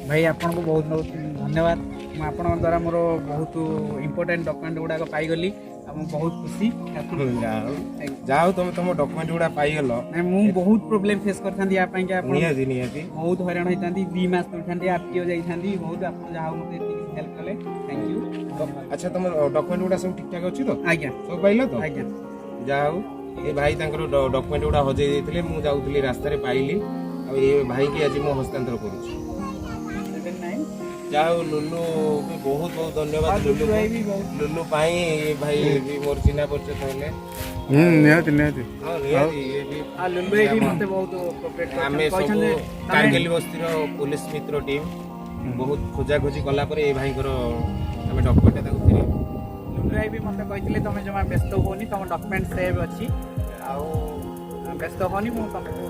भाई आपन को बहुत बहुत धन्यवाद मैं आपण द्वारा मोर बहुत इंपोर्टेंट डॉक्यूमेंट गुड़ाक पाईगली बहुत खुशी जाओ तुम तुम डॉक्यूमेंट गुड़ा पाइगल मु बहुत प्रोब्लेम फेस करथांदी या पई के नियति नियति बहुत हैरान होइतांदी 2 मास तुठांदी आरटीओ जाइथांदी बहुत आपण जहा मते हेल्प कले थैंक यू। अच्छा तुम डॉक्यूमेंट गुड़ा सब ठीक ठाक अछि तो आज्ञा सब पाइलो तो आज्ञा जाओ ये भाई तांकर डॉक्यूमेंट गुड़ा हजै देथिले मु जाउतली रास्ता रे पाइली आ ये भाई के आज मु हस्तांतर करूछी। 79 जाओ लुल्लू भी बहुत बहुत धन्यवाद लुल्लू भाई भी बहुत लुल्लू पाई ये भाई भी मोर चिन्हा परिचय होले निहाती निहाती हां नियति ये भी आ लुल्लू भी मते बहुत कोऑपरेट आमे सब कारगिल बस्ती रो पुलिस मित्र टीम बहुत खोजा खोजी कला परे ए भाई कर आमे डॉक्यूमेंट ताको फेरी लुल्लू भी मते कहितले तमे जमा व्यस्त होनी तम डॉक्यूमेंट सेव अछि आ व्यस्त होनी मु तमको